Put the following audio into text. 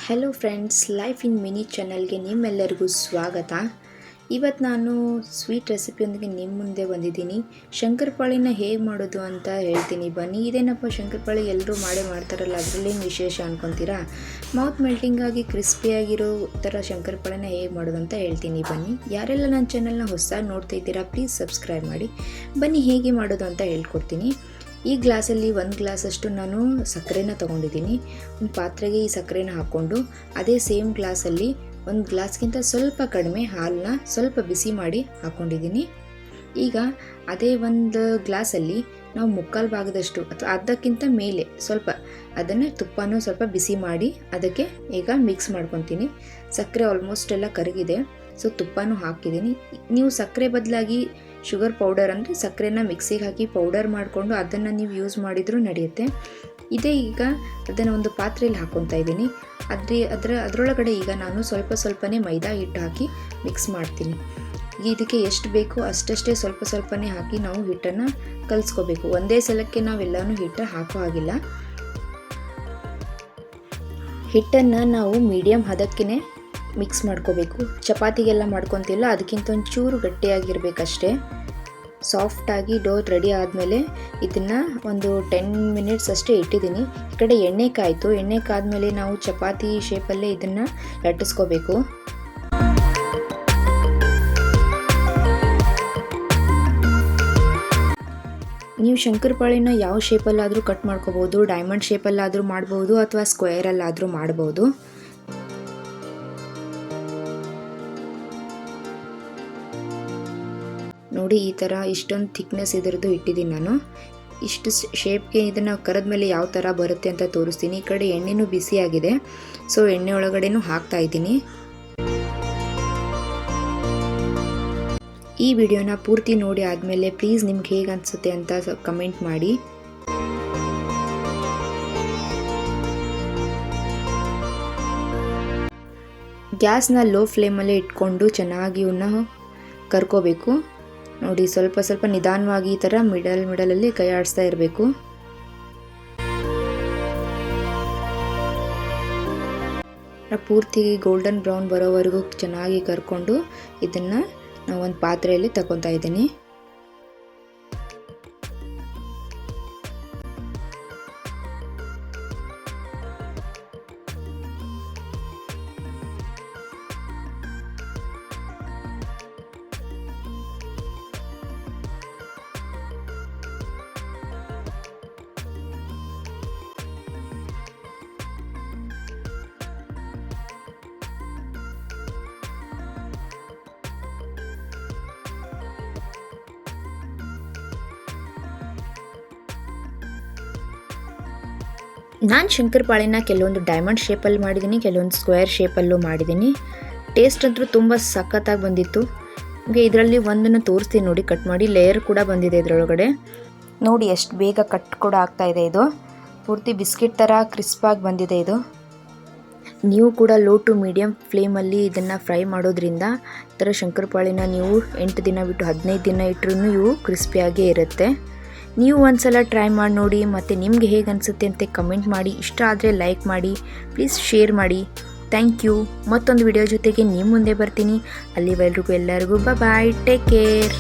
Hello friends, life in mini ಚಾನಲ್ಗೆ ನಿಮ್ಮೆಲ್ಲರಿಗೂ ಸ್ವಾಗತ. ಇವತ್ತು ನಾನು ಸ್ವೀಟ್ ರೆಸಿಪಿಯೊಂದಿಗೆ ನಿಮ್ಮ ಮುಂದೆ ಬಂದಿದ್ದೀನಿ. ಶಂಕರಪಾಳಿನ ಹೇಗೆ ಮಾಡೋದು ಅಂತ ಹೇಳ್ತೀನಿ, ಬನ್ನಿ. ಇದೇನಪ್ಪ ಶಂಕರಪಾಳಿ ಎಲ್ಲರೂ ಮಾಡ್ತಾರಲ್ಲ, ಅದರಲ್ಲೇನು ವಿಶೇಷ ಅನ್ಕೊತೀರಾ? ಮೌತ್ ಮೆಲ್ಟಿಂಗ್ ಆಗಿ ಕ್ರಿಸ್ಪಿಯಾಗಿರೋ ಥರ ಶಂಕರಪಾಳಿನ ಹೇಗೆ ಮಾಡೋದು ಅಂತ ಹೇಳ್ತೀನಿ, ಬನ್ನಿ. ಯಾರೆಲ್ಲ ನನ್ನ ಚಾನಲ್ನ ಹೊಸದಾಗಿ ನೋಡ್ತಾ ಇದ್ದೀರಾ, ಪ್ಲೀಸ್ ಸಬ್ಸ್ಕ್ರೈಬ್ ಮಾಡಿ. ಬನ್ನಿ ಹೇಗೆ ಮಾಡೋದು ಅಂತ ಹೇಳ್ಕೊಡ್ತೀನಿ. ಈ ಗ್ಲಾಸಲ್ಲಿ 1 ಗ್ಲಾಸಷ್ಟು ನಾನು ಸಕ್ಕರೆನ ತೊಗೊಂಡಿದ್ದೀನಿ. ಒಂದು ಪಾತ್ರೆಗೆ ಈ ಸಕ್ಕರೆನ ಹಾಕ್ಕೊಂಡು ಅದೇ ಸೇಮ್ ಗ್ಲಾಸಲ್ಲಿ 1 ಗ್ಲಾಸ್ಗಿಂತ ಸ್ವಲ್ಪ ಕಡಿಮೆ ಹಾಲನ್ನ ಸ್ವಲ್ಪ ಬಿಸಿ ಮಾಡಿ ಹಾಕ್ಕೊಂಡಿದ್ದೀನಿ. ಈಗ ಅದೇ 1 ಗ್ಲಾಸಲ್ಲಿ ನಾವು 3/4 ಭಾಗದಷ್ಟು ಅಥವಾ ಅರ್ಧಕ್ಕಿಂತ ಮೇಲೆ ಸ್ವಲ್ಪ ಅದನ್ನು ತುಪ್ಪನೂ ಸ್ವಲ್ಪ ಬಿಸಿ ಮಾಡಿ ಅದಕ್ಕೆ ಈಗ ಮಿಕ್ಸ್ ಮಾಡ್ಕೊತೀನಿ. ಸಕ್ಕರೆ ಆಲ್ಮೋಸ್ಟ್ ಎಲ್ಲ ಕರಗಿದೆ, ಸೊ ತುಪ್ಪನೂ ಹಾಕಿದ್ದೀನಿ. ನೀವು ಸಕ್ಕರೆ ಬದಲಾಗಿ ಶುಗರ್ ಪೌಡರ್ ಅಂದರೆ ಸಕ್ಕರೆನ ಮಿಕ್ಸಿಗೆ ಹಾಕಿ ಪೌಡರ್ ಮಾಡಿಕೊಂಡು ಅದನ್ನು ನೀವು ಯೂಸ್ ಮಾಡಿದರೂ ನಡೆಯುತ್ತೆ. ಇದೇ ಈಗ ಅದನ್ನು ಒಂದು ಪಾತ್ರೆಯಲ್ಲಿ ಹಾಕ್ಕೊತಾ ಇದ್ದೀನಿ. ಅದರೊಳಗಡೆ ಈಗ ನಾನು ಸ್ವಲ್ಪನೇ ಮೈದಾ ಹಿಟ್ಟು ಹಾಕಿ ಮಿಕ್ಸ್ ಮಾಡ್ತೀನಿ. ಇದಕ್ಕೆ ಎಷ್ಟು ಬೇಕೋ ಅಷ್ಟೇ ಸ್ವಲ್ಪನೇ ಹಾಕಿ ನಾವು ಹಿಟ್ಟನ್ನು ಕಲಿಸ್ಕೋಬೇಕು. ಒಂದೇ ಸಲಕ್ಕೆ ನಾವೆಲ್ಲನೂ ಹಿಟ್ಟು ಹಾಕೋ ಹಾಗಿಲ್ಲ. ಹಿಟ್ಟನ್ನು ನಾವು ಮೀಡಿಯಮ್ ಹದಕ್ಕೇ ಮಿಕ್ಸ್ ಮಾಡ್ಕೋಬೇಕು. ಚಪಾತಿಗೆಲ್ಲ ಮಾಡ್ಕೊತಿಲ್ಲ, ಅದಕ್ಕಿಂತ ಒಂಚೂರು ಗಟ್ಟಿಯಾಗಿರಬೇಕಷ್ಟೇ. ಸಾಫ್ಟಾಗಿ ಡೋ ರೆಡಿ ಆದಮೇಲೆ ಇದನ್ನು ಒಂದು 10 ಮಿನಿಟ್ಸ್ ಅಷ್ಟೇ ಇಟ್ಟಿದ್ದೀನಿ. ಈ ಕಡೆ ಎಣ್ಣೆ ಕಾಯಿತು. ಎಣ್ಣೆ ಕಾದ್ಮೇಲೆ ನಾವು ಚಪಾತಿ ಶೇಪಲ್ಲೇ ಇದನ್ನು ಲಟ್ಟಿಸ್ಕೋಬೇಕು. ನೀವು ಶಂಕರಪಾಳಿನ ಯಾವ ಶೇಪಲ್ಲಾದರೂ ಕಟ್ ಮಾಡ್ಕೋಬೋದು. ಡೈಮಂಡ್ ಶೇಪಲ್ಲಾದರೂ ಮಾಡ್ಬೋದು ಅಥವಾ ಸ್ಕ್ವೇರಲ್ಲಾದರೂ ಮಾಡ್ಬೋದು. ನೋಡಿ, ಈ ಥರ ಇಷ್ಟೊಂದು ಥಿಕ್ನೆಸ್ ಇದರದ್ದು ಇಟ್ಟಿದ್ದೀನಿ ನಾನು. ಇಷ್ಟು ಶೇಪ್ಗೆ ಇದನ್ನು ಕರೆದ್ಮೇಲೆ ಯಾವ ಥರ ಬರುತ್ತೆ ಅಂತ ತೋರಿಸ್ತೀನಿ. ಈ ಕಡೆ ಎಣ್ಣೆನೂ ಬಿಸಿಯಾಗಿದೆ, ಸೊ ಎಣ್ಣೆ ಒಳಗಡೆನೂ ಹಾಕ್ತಾ ಇದ್ದೀನಿ. ಈ ವಿಡಿಯೋನ ಪೂರ್ತಿ ನೋಡಿ ಆದಮೇಲೆ ಪ್ಲೀಸ್ ನಿಮ್ಗೆ ಹೇಗೆ ಅನಿಸುತ್ತೆ ಅಂತ ಕಮೆಂಟ್ ಮಾಡಿ. ಗ್ಯಾಸ್ನ ಲೋ ಫ್ಲೇಮಲ್ಲೇ ಇಟ್ಕೊಂಡು ಚೆನ್ನಾಗಿ ಇವನ್ನ ಕರ್ಕೋಬೇಕು. ನೋಡಿ, ಸ್ವಲ್ಪ ನಿಧಾನವಾಗಿ ಈ ಥರ ಮಿಡಲಲ್ಲಿ ಕೈ ಆಡಿಸ್ತಾ ಇರಬೇಕು. ಪೂರ್ತಿ ಗೋಲ್ಡನ್ ಬ್ರೌನ್ ಬರೋವರೆಗೂ ಚೆನ್ನಾಗಿ ಕರ್ಕೊಂಡು ಇದನ್ನು ನಾವು ಒಂದು ಪಾತ್ರೆಯಲ್ಲಿ ತಗೊತಾ ಇದ್ದೀನಿ. ನಾನು ಶಂಕರಪಾಳಿನ ಕೆಲವೊಂದು ಡೈಮಂಡ್ ಶೇಪಲ್ಲಿ ಮಾಡಿದ್ದೀನಿ, ಕೆಲವೊಂದು ಸ್ಕ್ವೇರ್ ಶೇಪಲ್ಲೂ ಮಾಡಿದ್ದೀನಿ. ಟೇಸ್ಟ್ ಅಂತೂ ತುಂಬ ಸಖತ್ತಾಗಿ ಬಂದಿತ್ತು. ನಿಮಗೆ ಇದರಲ್ಲಿ ಒಂದನ್ನು ತೋರಿಸ್ತೀನಿ ನೋಡಿ, ಕಟ್ ಮಾಡಿ. ಲೇಯರ್ ಕೂಡ ಬಂದಿದೆ ಇದರೊಳಗಡೆ. ನೋಡಿ ಎಷ್ಟು ಬೇಗ ಕಟ್ ಕೂಡ ಆಗ್ತಾಯಿದೆ. ಇದು ಪೂರ್ತಿ ಬಿಸ್ಕೆಟ್ ಥರ ಕ್ರಿಸ್ಪಾಗಿ ಬಂದಿದೆ. ಇದು ನೀವು ಕೂಡ ಲೋ ಟು ಮೀಡಿಯಮ್ ಫ್ಲೇಮಲ್ಲಿ ಇದನ್ನು ಫ್ರೈ ಮಾಡೋದ್ರಿಂದ ಈ ಥರ ಶಂಕರಪಾಳಿನ ನೀವು 8 ದಿನ ಬಿಟ್ಟು 15 ದಿನ ಇಟ್ಟರೂ ಇವು ಕ್ರಿಸ್ಪಿಯಾಗೇ ಇರುತ್ತೆ. ನೀವು ಒಂದ್ಸಲ ಟ್ರೈ ಮಾಡಿ ನೋಡಿ, ಮತ್ತು ನಿಮಗೆ ಹೇಗೆ ಅನಿಸುತ್ತೆ ಅಂತ ಕಮೆಂಟ್ ಮಾಡಿ. ಇಷ್ಟ ಆದರೆ ಲೈಕ್ ಮಾಡಿ, ಪ್ಲೀಸ್ ಶೇರ್ ಮಾಡಿ. Thank you. ಮತ್ತೊಂದು ವಿಡಿಯೋ ಜೊತೆಗೆ ನಿಮ್ಮ ಮುಂದೆ ಬರ್ತೀನಿ. ಅಲ್ಲಿವರೆಗೂ ಎಲ್ಲರಿಗೂ ಬಾಯ್, ಟೇಕ್ ಕೇರ್.